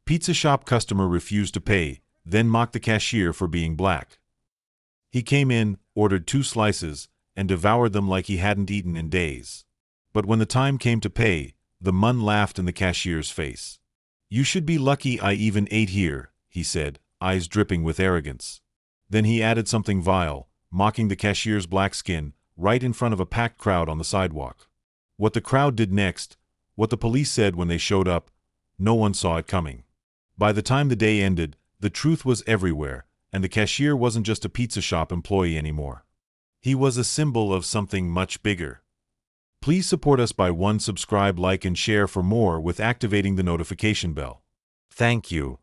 Pizza shop customer refused to pay, then mocked the cashier for being black. He came in, ordered 2 slices, and devoured them like he hadn't eaten in days. But when the time came to pay, the man laughed in the cashier's face. "You should be lucky I even ate here," he said, eyes dripping with arrogance. Then he added something vile, mocking the cashier's black skin, right in front of a packed crowd on the sidewalk. What the crowd did next, what the police said when they showed up, no one saw it coming. By the time the day ended, the truth was everywhere, and the cashier wasn't just a pizza shop employee anymore. He was a symbol of something much bigger. Please support us by subscribe, like, and share for more with activating the notification bell. Thank you.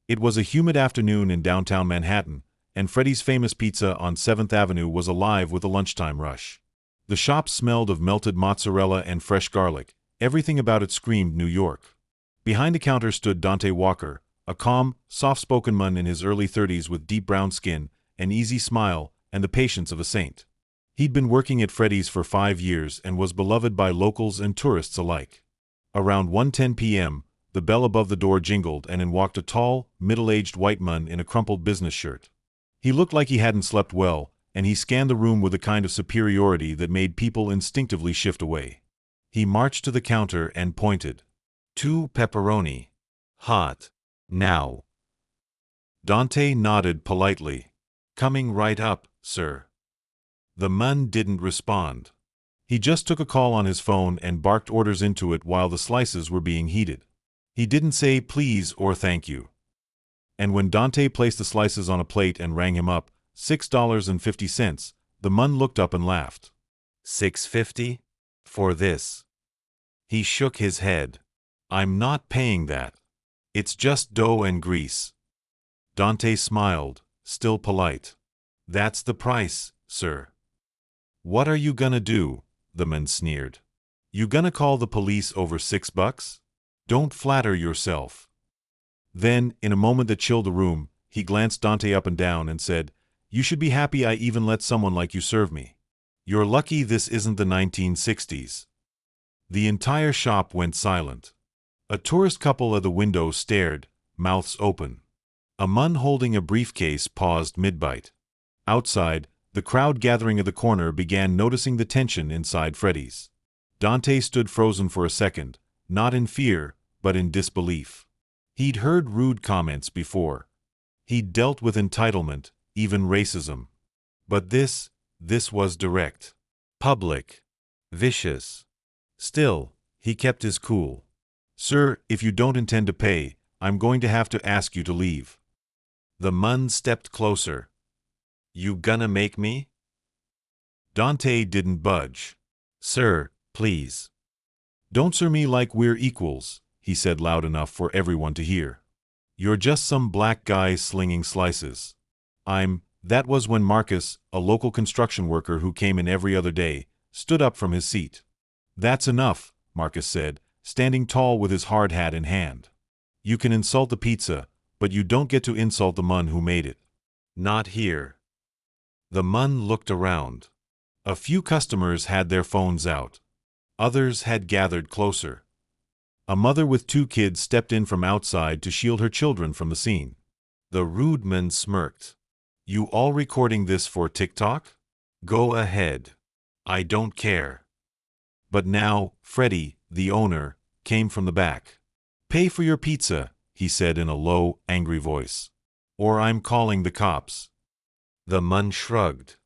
It was a humid afternoon in downtown Manhattan, and Freddy's Famous Pizza on 7th Avenue was alive with a lunchtime rush. The shop smelled of melted mozzarella and fresh garlic. Everything about it screamed New York. Behind the counter stood Dante Walker, a calm, soft-spoken man in his early 30s with deep brown skin, an easy smile, and the patience of a saint. He'd been working at Freddy's for 5 years and was beloved by locals and tourists alike. Around 1:10 p.m., the bell above the door jingled and in walked a tall, middle-aged white man in a crumpled business shirt. He looked like he hadn't slept well, and he scanned the room with a kind of superiority that made people instinctively shift away. He marched to the counter and pointed. 2 pepperoni. Hot. Now. Dante nodded politely. Coming right up, sir. The man didn't respond. He just took a call on his phone and barked orders into it while the slices were being heated. He didn't say please or thank you. And when Dante placed the slices on a plate and rang him up, $6.50, the man looked up and laughed. $6.50? For this? He shook his head. I'm not paying that. It's just dough and grease. Dante smiled, still polite. That's the price, sir. What are you gonna do? The man sneered. You gonna call the police over $6? Don't flatter yourself. Then, in a moment that chilled the room, he glanced Dante up and down and said, You should be happy I even let someone like you serve me. You're lucky this isn't the 1960s. The entire shop went silent. A tourist couple at the window stared, mouths open. A man holding a briefcase paused mid-bite. Outside, the crowd gathering at the corner began noticing the tension inside Freddy's. Dante stood frozen for a second, not in fear, but in disbelief. He'd heard rude comments before. He'd dealt with entitlement, even racism. But this was direct. Public. Vicious. Still, he kept his cool. Sir, if you don't intend to pay, I'm going to have to ask you to leave. The man stepped closer. You gonna make me? Dante didn't budge. Sir, please. Don't sir me like we're equals, he said loud enough for everyone to hear. You're just some black guy slinging slices. That was when Marcus, a local construction worker who came in every other day, stood up from his seat. That's enough, Marcus said, standing tall with his hard hat in hand. You can insult the pizza, but you don't get to insult the man who made it. Not here. The man looked around. A few customers had their phones out. Others had gathered closer. A mother with 2 kids stepped in from outside to shield her children from the scene. The rude man smirked. You all recording this for TikTok? Go ahead. I don't care. But now, Freddy, the owner, came from the back. Pay for your pizza, he said in a low, angry voice. Or I'm calling the cops. The man shrugged.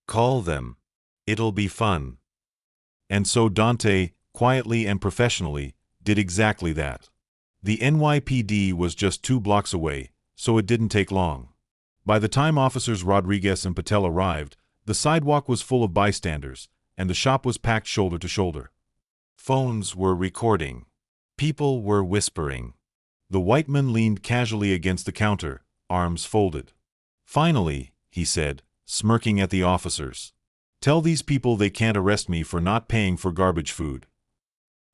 Call them. It'll be fun. And so Dante, quietly and professionally, did exactly that. The NYPD was just 2 blocks away, so it didn't take long. By the time officers Rodriguez and Patel arrived, the sidewalk was full of bystanders, and the shop was packed shoulder to shoulder. Phones were recording. People were whispering. The white man leaned casually against the counter, arms folded. Finally, he said, smirking at the officers. Tell these people they can't arrest me for not paying for garbage food.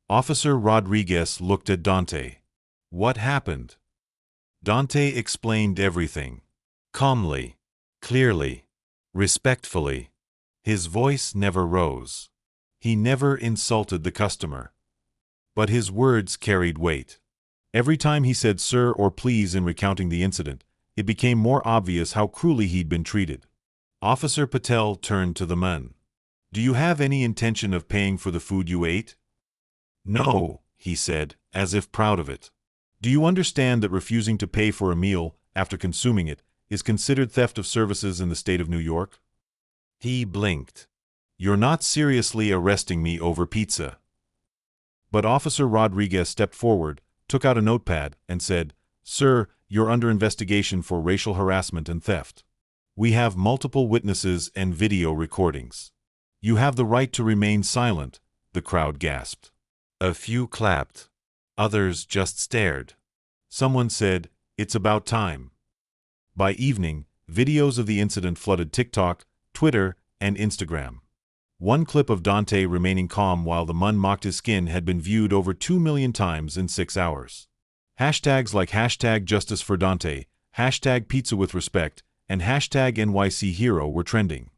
Officer Rodriguez looked at Dante. What happened? Dante explained everything. Calmly, clearly, respectfully. His voice never rose. He never insulted the customer. But his words carried weight. Every time he said sir or please in recounting the incident, it became more obvious how cruelly he'd been treated. Officer Patel turned to the man. "Do you have any intention of paying for the food you ate?" "No," he said, as if proud of it. "Do you understand that refusing to pay for a meal after consuming it is considered theft of services in the state of New York?" He blinked. "You're not seriously arresting me over pizza?" But Officer Rodriguez stepped forward, took out a notepad, and said, "Sir, you're under investigation for racial harassment and theft. We have multiple witnesses and video recordings. You have the right to remain silent," the crowd gasped. A few clapped. Others just stared. Someone said, "It's about time." By evening, videos of the incident flooded TikTok, Twitter, and Instagram. One clip of Dante remaining calm while the man mocked his skin had been viewed over 2 million times in 6 hours. Hashtags like #Justice for Dante, #PizzaWithRespect, and #NYCHero were trending.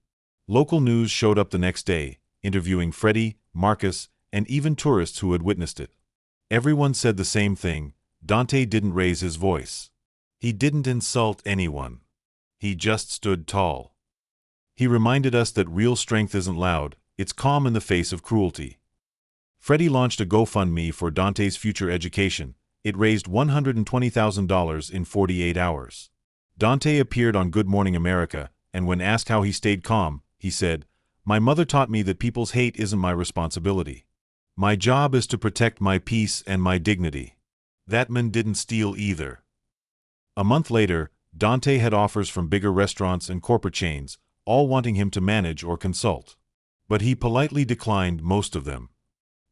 Local news showed up the next day, interviewing Freddie, Marcus, and even tourists who had witnessed it. Everyone said the same thing: Dante didn't raise his voice. He didn't insult anyone. He just stood tall. He reminded us that real strength isn't loud, it's calm in the face of cruelty. Freddie launched a GoFundMe for Dante's future education. It raised $120,000 in 48 hours. Dante appeared on Good Morning America, and when asked how he stayed calm, he said, "My mother taught me that people's hate isn't my responsibility. My job is to protect my peace and my dignity." That man didn't steal either. A month later, Dante had offers from bigger restaurants and corporate chains, all wanting him to manage or consult. But he politely declined most of them.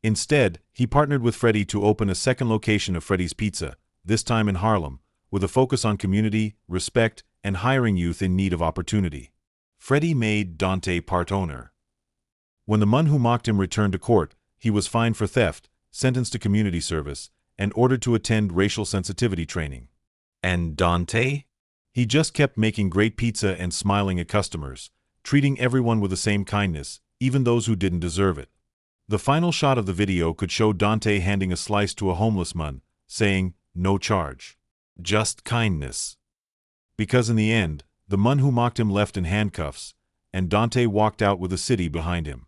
Instead, he partnered with Freddie to open a second location of Freddie's Pizza, this time in Harlem, with a focus on community, respect, and hiring youth in need of opportunity. Freddie made Dante part owner. When the man who mocked him returned to court, he was fined for theft, sentenced to community service, and ordered to attend racial sensitivity training. And Dante? He just kept making great pizza and smiling at customers, treating everyone with the same kindness, even those who didn't deserve it. The final shot of the video could show Dante handing a slice to a homeless man, saying, "No charge. Just kindness." Because in the end, the man who mocked him left in handcuffs, and Dante walked out with the city behind him.